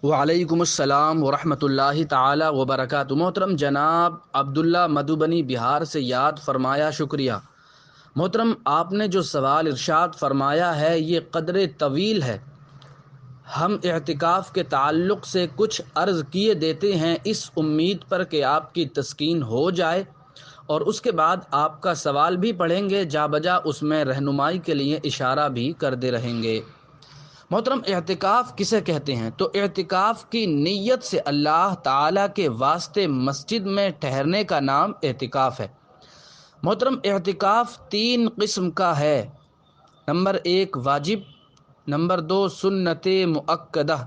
وعلیکم السلام ورحمۃ اللہ تعالی وبرکاتہ۔ محترم جناب عبداللہ مدھوبنی بہار سے یاد فرمایا، شکریہ۔ محترم آپ نے جو سوال ارشاد فرمایا ہے یہ قدر طویل ہے۔ ہم اعتکاف کے تعلق سے کچھ عرض کیے دیتے ہیں اس امید پر کہ آپ کی تسکین ہو جائے، اور اس کے بعد آپ کا سوال بھی پڑھیں گے، جا بجا اس میں رہنمائی کے لیے اشارہ بھی کرتے رہیں گے۔ محترم اعتکاف کسے کہتے ہیں؟ تو اعتکاف کی نیت سے اللہ تعالیٰ کے واسطے مسجد میں ٹھہرنے کا نام اعتکاف ہے۔ محترم اعتکاف 3 قسم کا ہے۔ نمبر 1 واجب، نمبر 2 سنت مؤکدہ،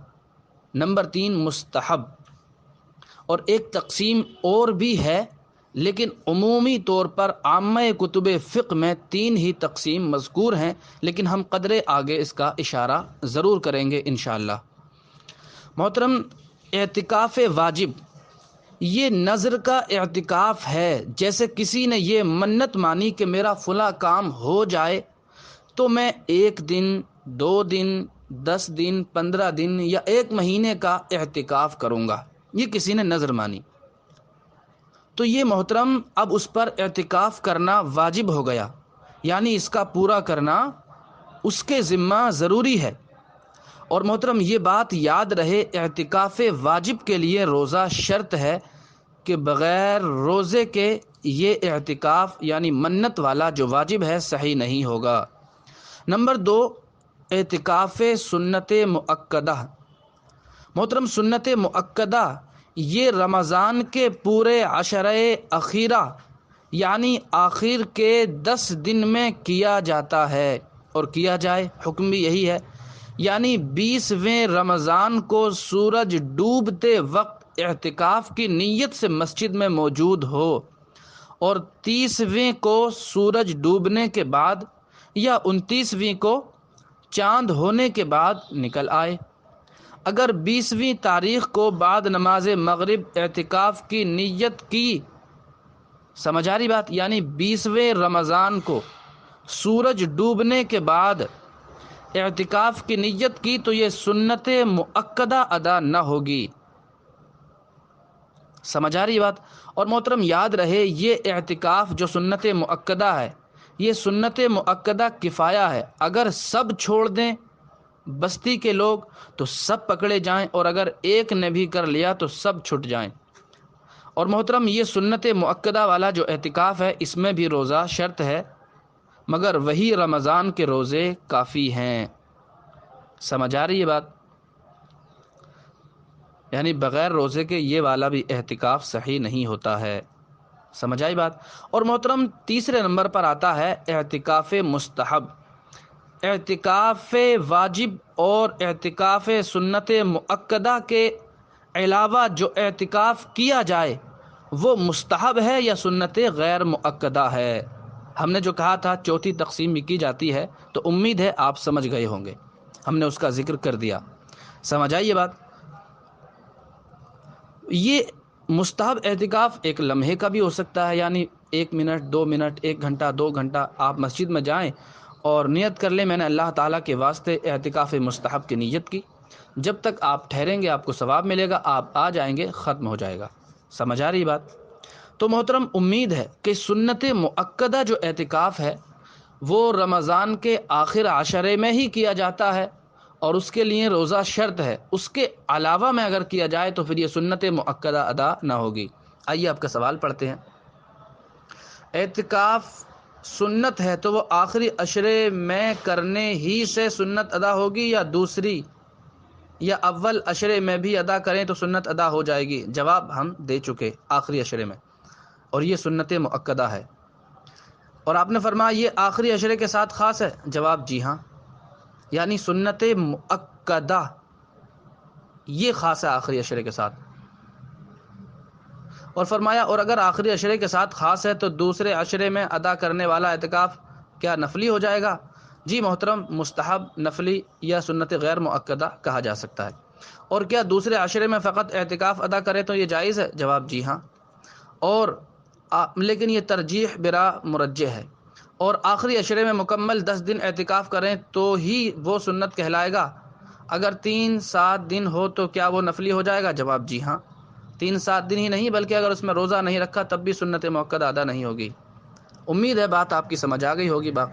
نمبر 3 مستحب، اور ایک تقسیم اور بھی ہے، لیکن عمومی طور پر عامہ کتب فقہ میں 3 ہی تقسیم مذکور ہیں، لیکن ہم قدرے آگے اس کا اشارہ ضرور کریں گے انشاءاللہ۔ محترم اعتکاف واجب یہ نذر کا اعتکاف ہے۔ جیسے کسی نے یہ منت مانی کہ میرا فلاں کام ہو جائے تو میں 1 دن، 2 دن، 10 دن، 15 دن یا 1 مہینے کا اعتکاف کروں گا، یہ کسی نے نذر مانی، تو یہ محترم اب اس پر اعتکاف کرنا واجب ہو گیا، یعنی اس کا پورا کرنا اس کے ذمہ ضروری ہے۔ اور محترم یہ بات یاد رہے، اعتکاف واجب کے لیے روزہ شرط ہے کہ بغیر روزے کے یہ اعتکاف یعنی منت والا جو واجب ہے صحیح نہیں ہوگا۔ نمبر 2 اعتکاف سنت مؤکدہ۔ محترم سنت مؤکدہ یہ رمضان کے پورے عشرہ اخیرہ یعنی آخر کے 10 دن میں کیا جاتا ہے، اور کیا جائے حکم بھی یہی ہے، یعنی 20ویں رمضان کو سورج ڈوبتے وقت اعتکاف کی نیت سے مسجد میں موجود ہو، اور 30ویں کو سورج ڈوبنے کے بعد یا 29ویں کو چاند ہونے کے بعد نکل آئے۔ اگر 20ویں تاریخ کو بعد نماز مغرب اعتکاف کی نیت کی، سمجھ آ رہی بات، یعنی 20ویں رمضان کو سورج ڈوبنے کے بعد اعتکاف کی نیت کی تو یہ سنت مؤکدہ ادا نہ ہوگی۔ سمجھ آ رہی بات؟ اور محترم یاد رہے یہ اعتکاف جو سنت مؤکدہ ہے یہ سنت مؤکدہ کفایہ ہے۔ اگر سب چھوڑ دیں بستی کے لوگ تو سب پکڑے جائیں، اور اگر ایک نے بھی کر لیا تو سب چھٹ جائیں۔ اور محترم یہ سنت مؤکدہ والا جو اعتکاف ہے اس میں بھی روزہ شرط ہے، مگر وہی رمضان کے روزے کافی ہیں۔ سمجھ آ رہی ہے بات؟ یعنی بغیر روزے کے یہ والا بھی اعتکاف صحیح نہیں ہوتا ہے۔ سمجھ آئی بات؟ اور محترم تیسرے نمبر پر آتا ہے اعتکاف مستحب۔ اعتکاف واجب اور اعتکاف سنت مؤکدہ کے علاوہ جو اعتکاف کیا جائے وہ مستحب ہے یا سنت غیر مؤکدہ ہے۔ ہم نے جو کہا تھا چوتھی تقسیم بھی کی جاتی ہے، تو امید ہے آپ سمجھ گئے ہوں گے، ہم نے اس کا ذکر کر دیا۔ سمجھ آئی یہ بات؟ یہ مستحب اعتکاف ایک لمحے کا بھی ہو سکتا ہے، یعنی 1 منٹ، 2 منٹ، 1 گھنٹہ، 2 گھنٹہ آپ مسجد میں جائیں اور نیت کر لیں میں نے اللہ تعالیٰ کے واسطے اعتکاف مستحب کی نیت کی، جب تک آپ ٹھہریں گے آپ کو ثواب ملے گا، آپ آ جائیں گے ختم ہو جائے گا۔ سمجھ آ رہی بات؟ تو محترم امید ہے کہ سنت مؤکدہ جو اعتکاف ہے وہ رمضان کے آخر عشرے میں ہی کیا جاتا ہے، اور اس کے لیے روزہ شرط ہے، اس کے علاوہ میں اگر کیا جائے تو پھر یہ سنت مؤکدہ ادا نہ ہوگی۔ آئیے آپ کا سوال پڑھتے ہیں۔ اعتکاف سنت ہے تو وہ آخری عشرے میں کرنے ہی سے سنت ادا ہوگی، یا دوسری یا اول عشرے میں بھی ادا کریں تو سنت ادا ہو جائے گی؟ جواب ہم دے چکے، آخری عشرے میں، اور یہ سنت مؤکدہ ہے۔ اور آپ نے فرمایا یہ آخری عشرے کے ساتھ خاص ہے؟ جواب جی ہاں، یعنی سنت مؤکدہ یہ خاص ہے آخری عشرے کے ساتھ۔ اور فرمایا اور اگر آخری عشرے کے ساتھ خاص ہے تو دوسرے عشرے میں ادا کرنے والا اعتکاف کیا نفلی ہو جائے گا؟ جی محترم، مستحب، نفلی یا سنت غیر مؤکدہ کہا جا سکتا ہے۔ اور کیا دوسرے عشرے میں فقط اعتکاف ادا کرے تو یہ جائز ہے؟ جواب جی ہاں، اور لیکن یہ ترجیح برا مرجح ہے، اور آخری عشرے میں مکمل 10 دن اعتکاف کریں تو ہی وہ سنت کہلائے گا، اگر 3-7 دن ہو تو کیا وہ نفلی ہو جائے گا؟ جواب جی ہاں، 3-7 دن ہی نہیں بلکہ اگر اس میں روزہ نہیں رکھا تب بھی سنت موقدہ ادا نہیں ہوگی۔ امید ہے بات آپ کی سمجھ آ گئی ہوگی، باقی